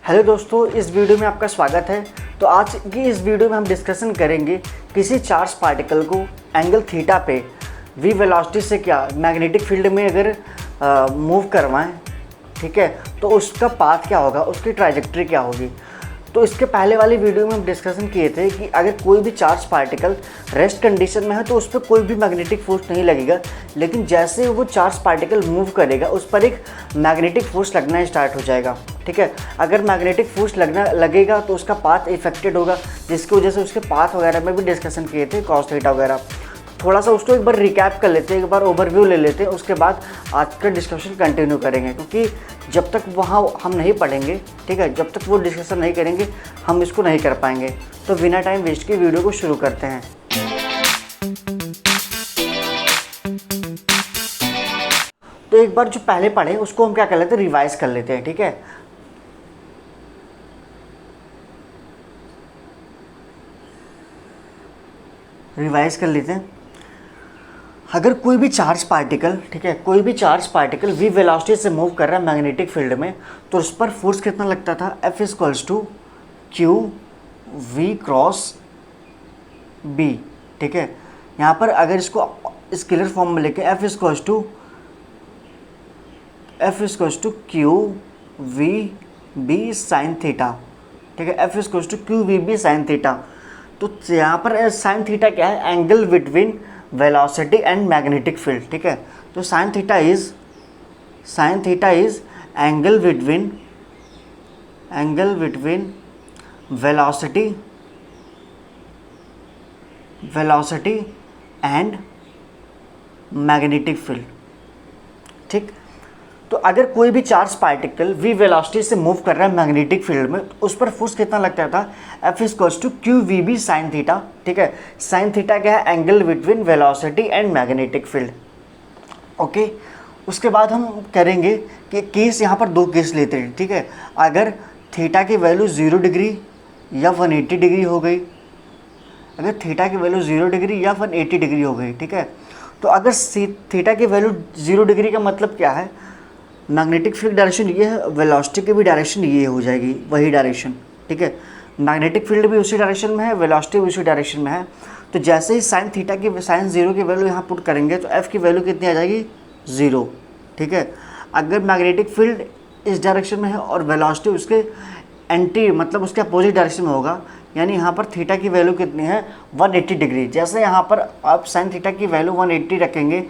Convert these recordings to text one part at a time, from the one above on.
Hello दोस्तों, इस video में आपका स्वागत है। तो आज की इस वीडियो में हम डिस्कशन करेंगे किसी चार्ज पार्टिकल को एंगल थीटा पे v वेलोसिटी से क्या मैग्नेटिक फील्ड में अगर मूव करवाएं, ठीक है, तो उसका पाथ क्या होगा, उसकी ट्राजेक्टरी क्या होगी। तो इसके पहले वाली वीडियो में हम डिस्कशन किए थे कि अगर कोई भी चार्ज पार्टिकल रेस्ट कंडीशन में है तो उस पर कोई भी मैग्नेटिक फोर्स नहीं लगेगा, लेकिन जैसे वो चार्ज पार्टिकल मूव करेगा उस पर एक मैग्नेटिक फोर्स लगना स्टार्ट हो जाएगा। ठीक है, अगर मैग्नेटिक फोर्स लगेगा तो उसका पाथ इफेक्टेड होगा, जिसकी वजह से उसके पाथ वगैरह में भी डिस्कशन किए थे, कॉस थीटा वगैरह। थोड़ा सा उसको एक बार रिकैप कर लेते हैं, एक बार ओवरव्यू ले लेते हैं, उसके बाद आज का डिस्कशन कंटिन्यू करेंगे, क्योंकि जब तक वहाँ हम नहीं पढ़ेंगे, ठीक है, जब तक वो डिस्कशन नहीं करेंगे हम इसको नहीं कर पाएंगे। तो बिना टाइम वेस्ट के वीडियो को शुरू करते हैं। तो एक बार जो पहले पढ़े उसको हम क्या कर लेते हैं, रिवाइज कर लेते हैं। ठीक है, रिवाइज कर लेते हैं। अगर कोई भी चार्ज पार्टिकल, ठीक है, कोई भी चार्ज पार्टिकल v वेलोसिटी से मूव कर रहा है मैग्नेटिक फील्ड में, तो उस पर फोर्स कितना लगता था, F = q v cross b। ठीक है, यहाँ पर अगर इसको स्केलर फॉर्म में लेके F = q v b sine theta. ठीक है, F = q v b sine theta. तो यहाँ पर साइन थीटा क्या है, angle between velocity and magnetic field. ठीक है, तो sine theta is angle between velocity and magnetic field. ठीक, तो अगर कोई भी चार्ज पार्टिकल v वेलोसिटी से मूव कर रहा है मैग्नेटिक फील्ड में, उस पर फोर्स कितना लगता था, F = q v b sine theta. ठीक है, साइन थीटा क्या है, angle between velocity and magnetic field. Okay, उसके बाद हम करेंगे कि केस, यहाँ पर दो केस लेते हैं। ठीक है, अगर थीटा की वैल्यू 0 डिग्री या 180 डिग्री हो गई, अगर थीटा की वैल्यू 0 डिग्री या 180 डिग्री हो गई, ठीक है, तो अगर थीटा की वैल्यू 0 डिग्री का मतलब क्या है, मैग्नेटिक फील्ड डायरेक्शन ये है, वेलोसिटी की भी डायरेक्शन ये हो जाएगी, वही डायरेक्शन। ठीक है, मैग्नेटिक फील्ड भी उसी डायरेक्शन में है, वेलोसिटी भी उसी डायरेक्शन में है। तो जैसे ही साइन 0 की वैल्यू यहाँ पुट करेंगे तो f की वैल्यू कितनी आ जाएगी, 0। ठीक है, अगर मैग्नेटिक फील्ड इस डायरेक्शन में है और वेलोसिटी उसके एंटी मतलब उसके अपोजिट डायरेक्शन में होगा, यानी यहाँ पर थीटा की वैल्यू कितनी है, 180 डिग्री। जैसे यहाँ पर आप साइन थीटा की वैल्यू 180 रखेंगे,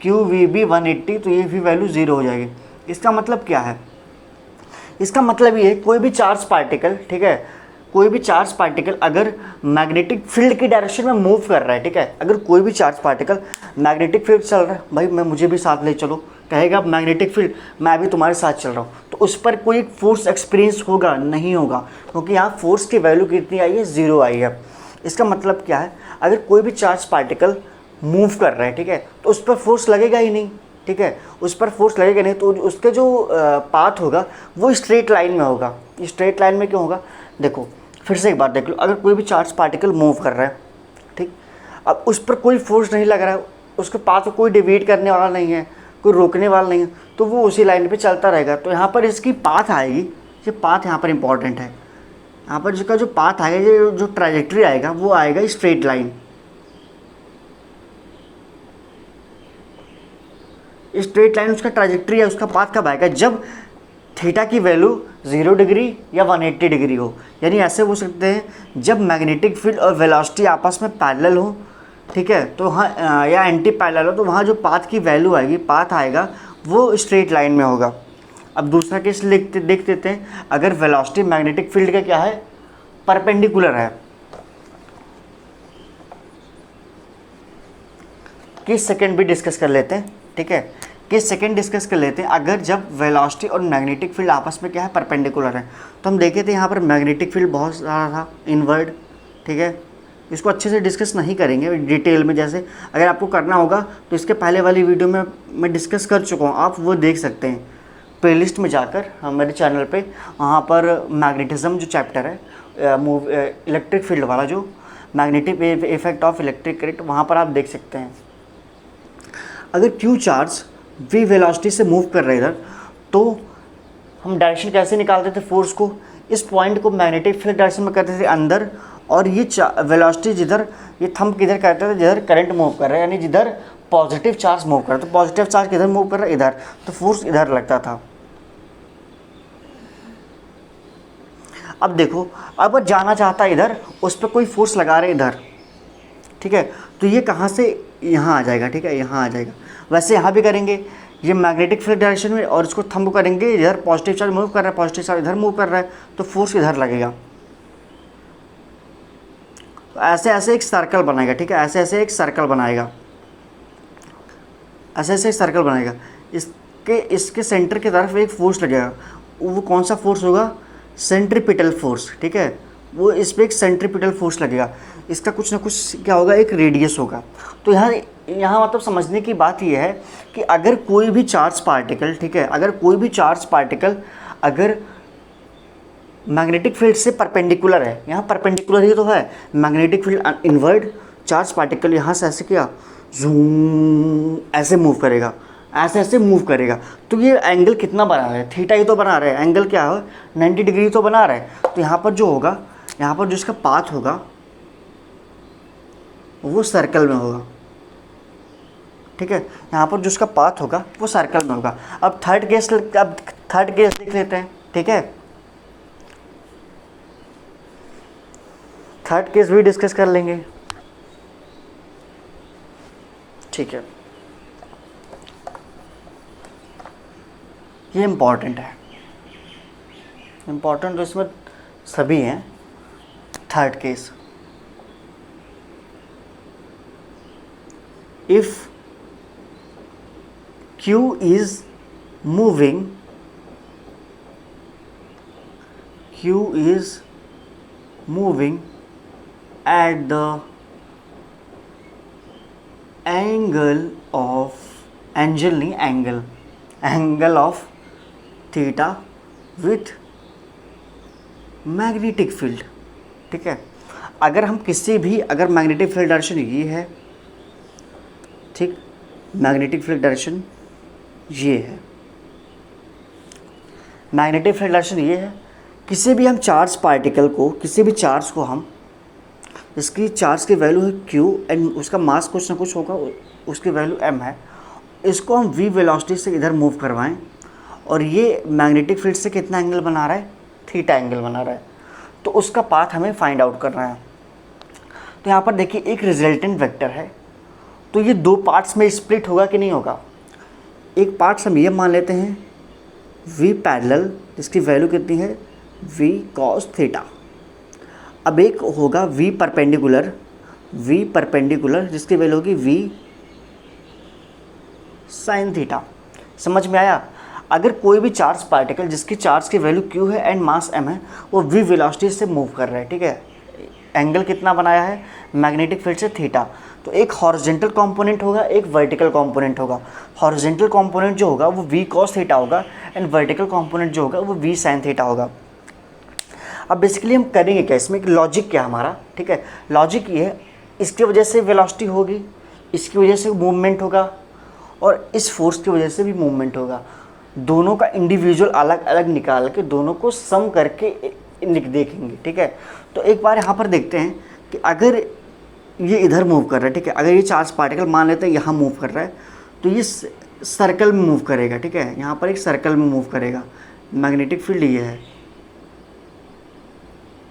क्यू वी बी 180, तो ये भी वैल्यू 0 हो जाएगी। इसका मतलब क्या है, इसका मतलब ये है कोई भी चार्ज पार्टिकल, ठीक है, कोई भी चार्ज पार्टिकल अगर मैग्नेटिक फील्ड की डायरेक्शन में मूव कर रहा है, ठीक है, अगर कोई भी चार्ज पार्टिकल मैग्नेटिक फील्ड चल रहा है, भाई मुझे भी साथ ले चलो, कहेगा मैग्नेटिक फील्ड, मैं भी तुम्हारे साथ चल रहा हूँ, तो उस पर कोई फोर्स एक्सपीरियंस होगा नहीं होगा, क्योंकि यहाँ फोर्स की वैल्यू कितनी आई है, 0 आई है। इसका मतलब क्या है, अगर कोई भी चार्ज पार्टिकल मूव कर रहा है, ठीक है, तो उस पर फोर्स लगेगा ही नहीं। ठीक है, उस पर फोर्स लगेगा नहीं, तो उसके जो पाथ होगा वो स्ट्रेट लाइन में होगा। स्ट्रेट लाइन में क्यों होगा, देखो फिर से एक बार देख लो, अगर कोई भी चार्ज पार्टिकल मूव कर रहा है, ठीक, अब उस पर कोई फोर्स नहीं लग रहा है, उसके पाथ को कोई डिवाइड करने वाला नहीं है, कोई रोकने वाला नहीं है, तो वो उसी लाइन पे चलता रहेगा। तो यहाँ पर इसकी पाथ आएगी, ये पाथ यहाँ पर इंपॉर्टेंट है, यहाँ पर इसका जो पाथ आएगा, ये जो ट्राजेक्टरी आएगा वो आएगा स्ट्रेट लाइन। स्ट्रेट लाइन उसका ट्राजेक्टरी है, उसका पाथ कब आएगा, जब थीटा की वैल्यू 0 डिग्री या 180 डिग्री हो। यानी ऐसे बोल सकते हैं, जब मैग्नेटिक फील्ड और वेलोसिटी आपस में पैरेलल हो, ठीक है, तो हाँ, या एंटी पैरेलल हो, तो वहाँ जो पाथ की वैल्यू आएगी, पाथ आएगा, वो स्ट्रेट लाइन में होगा। अब दूसरा केस देख देते हैं, अगर वेलोसिटी मैग्नेटिक फील्ड का क्या है, परपेंडिकुलर है। केस सेकेंड भी डिस्कस कर लेते हैं। ठीक है, केस सेकेंड डिस्कस कर लेते हैं, अगर जब वेलोसिटी और मैग्नेटिक फील्ड आपस में क्या है, परपेंडिकुलर है। तो हम देखे थे यहाँ पर मैग्नेटिक फील्ड बहुत सारा था, इनवर्ड। ठीक है, इसको अच्छे से डिस्कस नहीं करेंगे डिटेल में, जैसे अगर आपको करना होगा तो इसके पहले वाली वीडियो में मैं डिस्कस कर चुका हूँ, आप वो देख सकते हैं प्लेलिस्ट में जाकर हमारे चैनल पे। वहाँ पर मैग्नेटिज्म जो चैप्टर है, इलेक्ट्रिक फील्ड वाला, जो magnetic effect of electric current, वहाँ पर आप देख सकते हैं। अगर क्यू चार्ज v वेलोसिटी से मूव कर रहा है इधर, तो हम डायरेक्शन कैसे निकालते थे फोर्स को, इस पॉइंट को मैग्नेटिक फील्ड डायरेक्शन में करते थे अंदर, और ये वेलोसिटी जिधर ये थंब किधर करते थे, जिधर करंट मूव कर रहा है, यानी जिधर पॉजिटिव चार्ज मूव कर रहा है, तो पॉजिटिव चार्ज किधर मूव कर रहा है, इधर, तो फोर्स इधर लगता था। अब देखो, अब जाना चाहता है इधर, उस पर कोई फोर्स लगा रहे इधर, ठीक है, तो ये कहाँ से यहाँ आ जाएगा, ठीक है, यहाँ आ जाएगा। वैसे यहाँ भी करेंगे, ये मैग्नेटिक फील्ड डायरेक्शन में, और इसको थंब करेंगे, इधर पॉजिटिव चार्ज मूव कर रहा है, पॉजिटिव चार्ज इधर मूव कर रहा है, तो फोर्स इधर लगेगा। तो ऐसे ऐसे एक सर्कल बनाएगा, ठीक है, ऐसे ऐसे एक सर्कल बनाएगा, ऐसे ऐसे एक सर्कल बनाएगा। इसके सेंटर की तरफ एक फोर्स लगेगा, वो कौन सा फोर्स होगा, सेंट्रीपिटल फोर्स, ठीक है, वो इस पर एक सेंट्रीपिटल फोर्स लगेगा। इसका कुछ ना कुछ क्या होगा, एक रेडियस होगा। तो यहाँ मतलब समझने की बात यह है कि अगर कोई भी चार्ज पार्टिकल, ठीक है, अगर कोई भी चार्ज पार्टिकल अगर मैग्नेटिक फील्ड से परपेंडिकुलर है, यहाँ परपेंडिकुलर ही तो है, magnetic field inward, charge particle यहाँ से ऐसे किया, जूम ऐसे मूव करेगा, ऐसे ऐसे मूव करेगा, तो ये एंगल कितना बना रहा है, थीटा ही तो बना रहा है, एंगल क्या है 90 डिग्री तो बना रहा है। तो यहाँ पर जो होगा, यहाँ पर जो इसका पाथ होगा वो सर्कल में होगा, ठीक है, यहाँ पर जो इसका पाथ होगा वो सर्कल में होगा। अब थर्ड केस देख लेते हैं, ठीक है, थर्ड केस भी डिस्कस कर लेंगे, ठीक है, ये इम्पॉर्टेंट है, इम्पॉर्टेंट तो इसमें सभी हैं। Third case, if Q is moving at the angle of theta with magnetic field, ठीक है, अगर हम किसी भी, अगर मैग्नेटिक फील्ड डायरेक्शन ये है, ठीक, मैग्नेटिक फील्ड डायरेक्शन ये है, मैग्नेटिक फील्ड डायरेक्शन ये है, किसी भी हम चार्ज पार्टिकल को, किसी भी चार्ज को हम, इसकी चार्ज की वैल्यू है Q एंड उसका मास कुछ ना कुछ होगा, उसकी वैल्यू m है, इसको हम v वेलोसिटी से इधर मूव करवाएं, और ये मैग्नेटिक फील्ड से कितना एंगल बना रहा है, थीटा एंगल बना रहा है, तो उसका पाथ हमें फाइंड आउट करना है। तो यहाँ पर देखिए एक रिजल्टेंट वेक्टर है, तो ये दो पार्ट्स में स्प्लिट होगा कि नहीं होगा। एक पार्ट्स हम ये मान लेते हैं v पैरेलल, जिसकी वैल्यू कितनी है v cos थीटा। अब एक होगा v परपेंडिकुलर, जिसकी वैल्यू होगी v sin थीटा। समझ में आया। अगर कोई भी चार्ज पार्टिकल जिसकी चार्ज की वैल्यू q है एंड मास m है, वो v वेलोसिटी से मूव कर रहा है, ठीक है, एंगल कितना बनाया है मैग्नेटिक फील्ड से थीटा, तो एक हॉरिजॉन्टल कंपोनेंट होगा, एक वर्टिकल कंपोनेंट होगा। हॉरिजॉन्टल कंपोनेंट जो होगा वो v cos थीटा होगा, एंड वर्टिकल कंपोनेंट जो होगा वो v sin थीटा होगा। अब बेसिकली हम करेंगे क्या, इसमें एक लॉजिक क्या हमारा, ठीक है, लॉजिक ये है, इसकी वजह से वेलोसिटी होगी, इसकी वजह से मूवमेंट होगा, और इस फोर्स की वजह से भी मूवमेंट होगा। दोनों का इंडिविजुअल अलग अलग निकाल के दोनों को सम करके देखेंगे, ठीक है। तो एक बार यहाँ पर देखते हैं कि अगर ये इधर मूव कर रहा है, ठीक है, अगर ये चार्ज पार्टिकल मान लेते हैं यहाँ मूव कर रहा है, तो ये सर्कल में मूव करेगा, ठीक है, यहाँ पर एक सर्कल में मूव करेगा। मैग्नेटिक फील्ड ये है,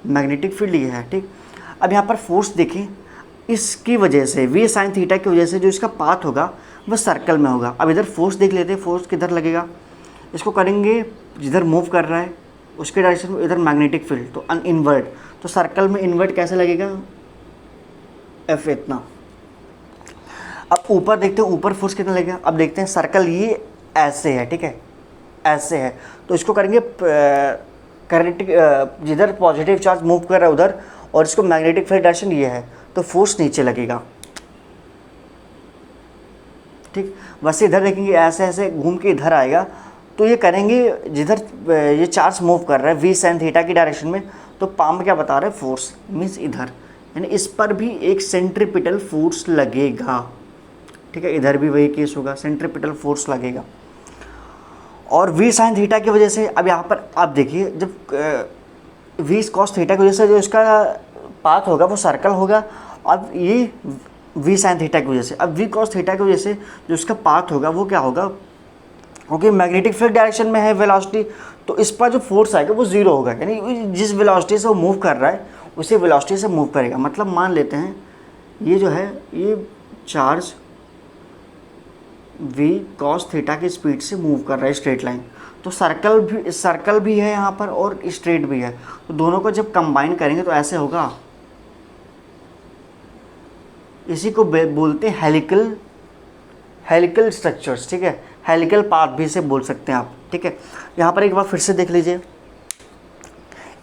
मैग्नेटिक फील्ड ये है, ठीक। अब यहाँ पर फोर्स देखें, इसकी वजह से v sin थीटा की वजह से जो इसका पाथ होगा वह सर्कल में होगा। अब इधर फोर्स देख लेते हैं, फोर्स किधर लगेगा, इसको करेंगे जिधर मूव कर रहा है उसके डायरेक्शन में, इधर मैग्नेटिक फील्ड तो इनवर्ट, तो सर्कल में इनवर्ट कैसे लगेगा, F इतना। अब ऊपर देखते हैं, ऊपर फोर्स कितना लगेगा। अब देखते हैं सर्कल ये ऐसे है, ठीक है, ऐसे है, तो इसको करेंगे करंट, जिधर पॉजिटिव चार्ज मूव कर रहा है उधर, और इसको मैग्नेटिक फील्ड डायरेक्शन ये है, तो फोर्स नीचे लगेगा, ठीक। वैसे इधर देखेंगे ऐसे ऐसे घूम के इधर आएगा, तो ये करेंगे जिधर ये चार्ज मूव कर रहा है v sin थीटा की डायरेक्शन में, तो पाम क्या बता रहा है, फोर्स मीन्स इधर, यानी इस पर भी एक सेंट्रीपिटल फोर्स लगेगा, ठीक है, इधर भी वही केस होगा, सेंट्रीपिटल फोर्स लगेगा। और v sin थीटा की वजह से अब यहाँ पर आप देखिए, जब वी कॉस थीटा की वजह से जो इसका पाथ होगा वो सर्कल होगा। अब ये वी साइन थीटा की वजह से, अब वी कॉस थीटा की वजह से जो इसका पाथ होगा वो क्या होगा, क्योंकि मैग्नेटिक फील्ड डायरेक्शन में है वेलोसिटी, तो इस पर जो फोर्स आएगा वो जीरो होगा, यानी जिस वेलोसिटी से वो मूव कर रहा है उसी वेलोसिटी से मूव करेगा। मतलब मान लेते हैं ये जो है ये चार्ज v cos थीटा की स्पीड से मूव कर रहा है स्ट्रेट लाइन, तो सर्कल भी है यहाँ पर और स्ट्रेट भी है, तो दोनों को जब कंबाइन करेंगे तो ऐसे होगा। इसी को बोलते हैं हेलिकल स्ट्रक्चर्स, ठीक है, हेलिकल पाथ भी इसे बोल सकते हैं आप, ठीक है। यहाँ पर एक बार फिर से देख लीजिए,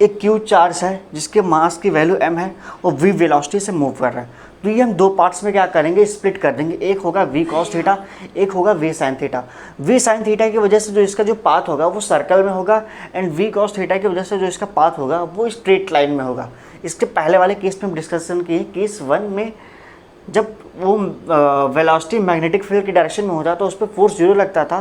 एक क्यू चार्ज है जिसके मास की वैल्यू m है और v वेलोसिटी से मूव कर रहा है, तो ये हम दो पार्ट्स में क्या करेंगे, स्प्लिट कर देंगे। एक होगा v cos थीटा, एक होगा v sin theta. v sin theta की वजह से जो इसका जो पाथ होगा वो सर्कल में होगा, एंड v cos थीटा की वजह से जो इसका पाथ होगा वो स्ट्रेट लाइन में होगा। इसके पहले वाले केस में हम डिस्कशन किए, केस 1 में जब वो वेलोसिटी मैग्नेटिक फील्ड की डायरेक्शन में होता तो उस पर फोर्स जीरो लगता था,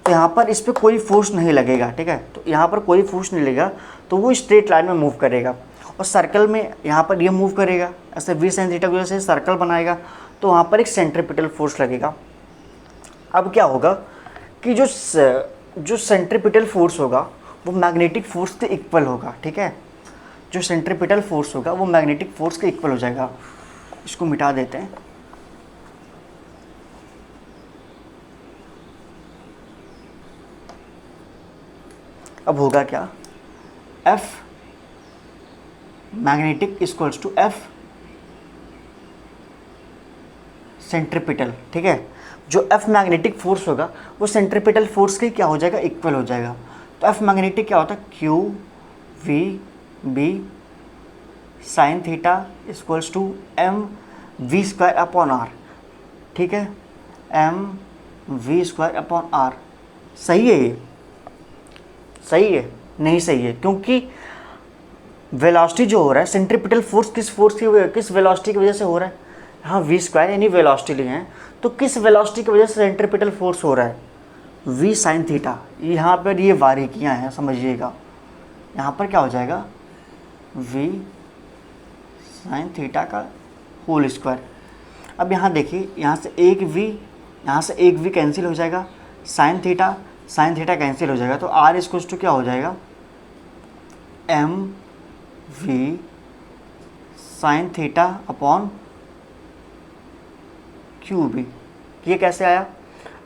तो यहाँ पर इस पर कोई फोर्स नहीं लगेगा, ठीक है, तो यहाँ पर कोई फोर्स नहीं लगेगा, तो वो स्ट्रेट लाइन में मूव करेगा। और सर्कल में यहाँ पर ये मूव करेगा ऐसे v sin थीटा की वजह से सर्कल बनाएगा, तो वहाँ पर एक सेंट्रीपिटल फोर्स लगेगा। अब क्या होगा कि जो सेंट्रीपिटल फोर्स होगा वो मैग्नेटिक फोर्स के इक्वल होगा, ठीक है, जो सेंट्रीपिटल फोर्स होगा वो मैग्नेटिक फोर्स के इक्वल हो जाएगा। इसको मिटा देते हैं। अब होगा क्या, F magnetic equals to F centripetal, ठीक है। जो F मैग्नेटिक फोर्स होगा वो सेंट्रीपिटल फोर्स के क्या हो जाएगा, इक्वल हो जाएगा। तो F मैग्नेटिक क्या होता है, Q V B sine theta equals to M V square upon R, ठीक है, M V square upon R। सही है ये, सही है, नहीं सही है, क्योंकि वेलोसिटी जो हो रहा है सेंट्रीपिटल फोर्स किस वेलोसिटी की वजह से हो रहा है, हाँ v स्क्वायर यानी वेलोसिटी लिए हैं, तो किस वेलोसिटी की वजह से सेंट्रीपिटल फोर्स हो रहा है, v साइन थीटा। यहाँ पर ये बारीकियाँ हैं, समझिएगा। यहाँ पर क्या हो जाएगा, v साइन थीटा का होल स्क्वायर। अब यहाँ देखिए, यहाँ से एक v कैंसिल हो जाएगा, साइन थीटा कैंसिल हो जाएगा, तो r इक्वल्स टू क्या हो जाएगा, m v sine theta upon Q B. ये कैसे आया,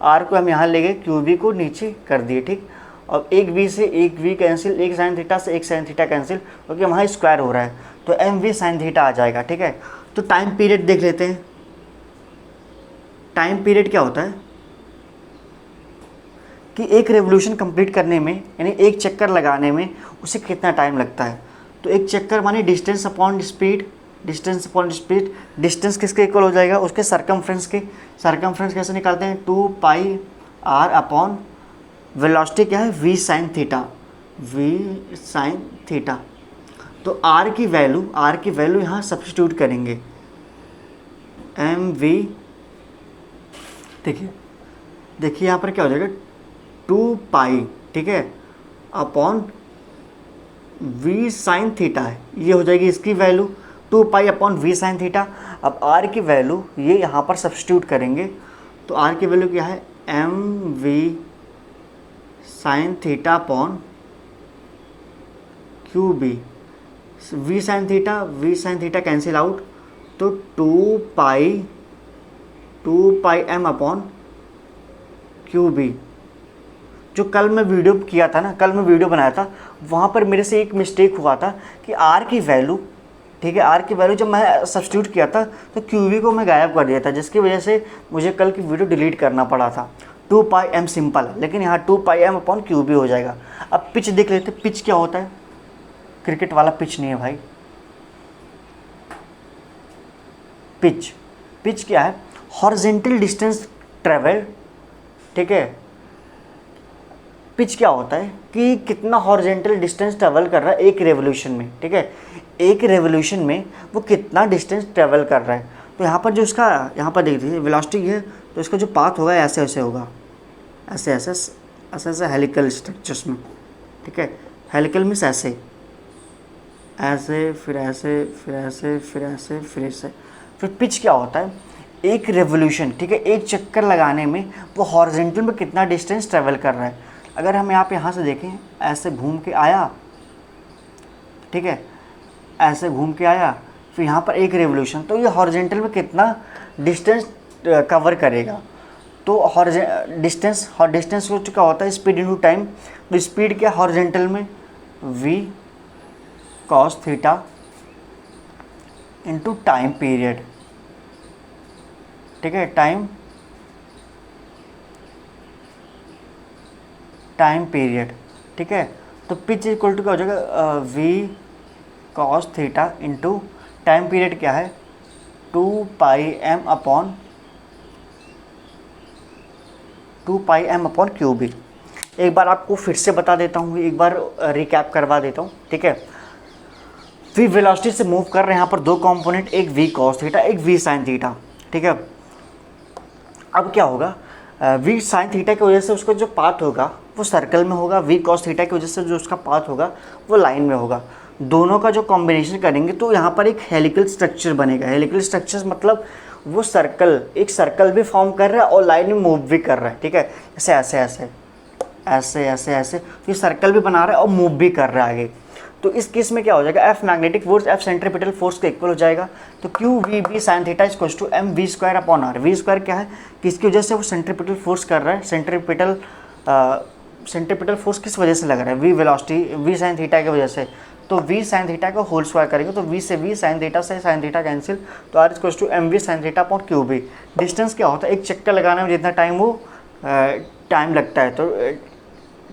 r को हम यहाँ ले गए, क्यू बी को नीचे कर दिए, ठीक। और एक v से एक v कैंसिल, एक साइन थीटा से एक साइन थीटा कैंसिल, क्योंकि वहाँ स्क्वायर हो रहा है, तो एम वी साइन थीटा आ जाएगा, ठीक है। तो टाइम पीरियड देख लेते हैं। टाइम पीरियड क्या होता है कि एक रेवोल्यूशन कंप्लीट करने में, यानी एक चक्कर लगाने में उसे कितना टाइम लगता है। तो एक चक्कर माने डिस्टेंस अपॉन स्पीड, डिस्टेंस किसके इक्वल हो जाएगा, उसके सरकमफ्रेंस के। सरकमफ्रेंस कैसे निकालते हैं, 2 पाई r अपॉन वेलोसिटी क्या है, v साइन थीटा। तो r की वैल्यू यहाँ सब्स्टिट्यूट करेंगे, mv, देखिए यहाँ पर क्या हो जाएगा, 2 पाई, ठीक है, अपॉन v साइन थीटा है, ये हो जाएगी इसकी value 2 pi upon v sine theta. अब r की वैल्यू ये यहाँ पर सब्स्टिट्यूट करेंगे, तो r की वैल्यू क्या है, m v sine theta upon Q B. v sine theta cancel out, तो 2 pi m upon Q B. जो कल मैं वीडियो किया था ना, कल मैं वीडियो बनाया था, वहाँ पर मेरे से एक मिस्टेक हुआ था कि r की वैल्यू, ठीक है, r की वैल्यू जब मैं सब्स्टिट्यूट किया था तो क्यू को मैं गायब कर दिया था, जिसकी वजह से मुझे कल की वीडियो डिलीट करना पड़ा था। 2 पाई m सिंपल है, लेकिन यहाँ 2 पाई m अपॉन क्यू हो जाएगा। अब पिच देख लेते, पिच क्या होता है, क्रिकेट वाला पिच नहीं है भाई, पिच क्या है, हॉरिजॉन्टल डिस्टेंस ट्रेवल, ठीक है। पिच क्या होता है कि कितना हॉरिजॉन्टल डिस्टेंस ट्रेवल कर रहा है एक रेवोल्यूशन में, ठीक है, एक रेवोल्यूशन में वो कितना डिस्टेंस ट्रेवल कर रहा है। तो यहाँ पर जो इसका, यहाँ पर देख दीजिए वेलोसिटी है, तो इसका जो पाथ होगा ऐसे ऐसे होगा, ऐसे हेलिकल स्ट्रक्चर्स में, ठीक है, हेलिकल मीन्स ऐसे, ऐसे, फिर ऐसे, फिर ऐसे, फिर ऐसे, फिर ऐसे। फिर पिच क्या होता है, एक रेवोल्यूशन, ठीक है, एक चक्कर लगाने में वो हॉरिजॉन्टल में कितना डिस्टेंस ट्रेवल कर रहा है। अगर हम यहाँ से देखें, ऐसे घूम के आया, ठीक है, ऐसे घूम के आया, फिर यहाँ पर एक रेवोल्यूशन, तो ये हॉरिजॉन्टल में कितना डिस्टेंस कवर करेगा। तो डिस्टेंस को क्या होता है, स्पीड इनटू टाइम। तो स्पीड क्या हॉरिजॉन्टल में v cos theta into time period, ठीक है, टाइम पीरियड, ठीक है। तो पिच इक्वल टू क्या हो जाएगा, v cos theta into time period क्या है, 2πm अपॉन क्यूब। एक बार आपको फिर से बता देता हूँ, एक बार रिकैप करवा देता हूँ, ठीक है। वी वेलोसिटी से मूव कर रहे हैं यहाँ पर दो कंपोनेंट, एक v cos थीटा, एक v sin थीटा, ठीक है। अब क्या होगा, v sin थीटा की वजह से उसका जो पाथ होगा वो सर्कल में होगा, v cos थीटा की वजह से जो उसका पाथ होगा वो लाइन में होगा। दोनों का जो कॉम्बिनेशन करेंगे तो यहाँ पर एक हेलिकल स्ट्रक्चर बनेगा। हेलिकल स्ट्रक्चर मतलब वो एक सर्कल भी फॉर्म कर रहा है और लाइन में मूव भी कर रहा है, ठीक है। ऐसे ऐसे ऐसे ऐसे ऐसे ऐसे, तो ये सर्कल भी बना रहा है और मूव भी कर रहा है आगे। तो इस केस में क्या हो जाएगा, F magnetic force F centripetal force के इक्वल हो जाएगा। तो Q V B sine theta equals to M V square upon R. V square क्या है, किसकी वजह से वो सेंट्रीपिटल फोर्स कर रहा है, सेंट्रीपिटल फोर्स किस वजह से लग रहा है, V velocity V sine theta की वजह से। तो वी साइन थीटा का होल स्क्वायर करेंगे तो वी से वी, साइन थीटा से साइन थीटा कैंसिल, तो R equals to M V sine theta upon Q B. Distance क्या होता है, एक चक्कर लगाने में जितना टाइम वो टाइम लगता है, तो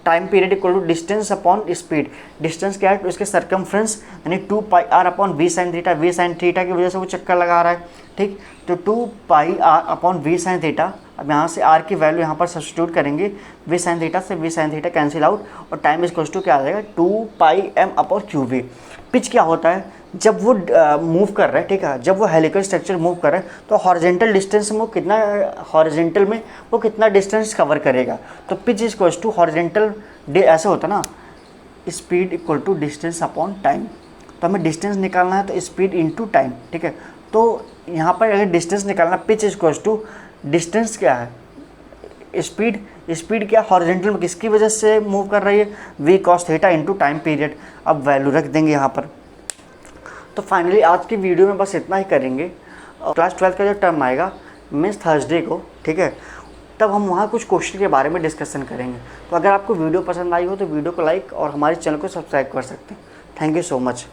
time period equal to distance upon speed. Distance क्या है, तो इसके सर्कमफ्रेंस यानी 2πr upon V sine theta. V sine theta की वजह से वो चक्कर लगा रहा है, ठीक। तो 2πr upon V sine theta, अब यहाँ से r की वैल्यू यहाँ पर सब्स्टिट्यूट करेंगे, वी साइन थीटा से V sine theta cancel out, और टाइम इक्वल्स टू क्या आ जाएगा, 2πm upon Q we. Pitch क्या होता है, जब वो मूव कर रहा है, ठीक है, जब वो हेलिकल स्ट्रक्चर मूव कर रहा है तो हॉरिजॉन्टल डिस्टेंस में वो कितना, हॉरिजॉन्टल में वो कितना डिस्टेंस कवर करेगा। तो पिच इक्वल्स टू हॉरिजॉन्टल, ऐसे होता है ना, speed equal to distance upon time. तो हमें डिस्टेंस निकालना है तो स्पीड इनटू टाइम, ठीक है। तो यहाँ पर अगर डिस्टेंस निकालना, पिच इक्वल्स टू डिस्टेंस क्या है, स्पीड क्या हॉरिजॉन्टल में किसकी वजह से मूव कर रही है, V cos theta into time period. अब वैल्यू रख देंगे यहाँ पर। तो फाइनली आज की वीडियो में बस इतना ही करेंगे। और क्लास 12 का जो टर्म आएगा मीन्स थर्सडे को, ठीक है, तब हम वहाँ कुछ क्वेश्चन के बारे में डिस्कशन करेंगे। तो अगर आपको वीडियो पसंद आई हो तो वीडियो को लाइक और हमारे चैनल को सब्सक्राइब कर सकते हैं। Thank you so much.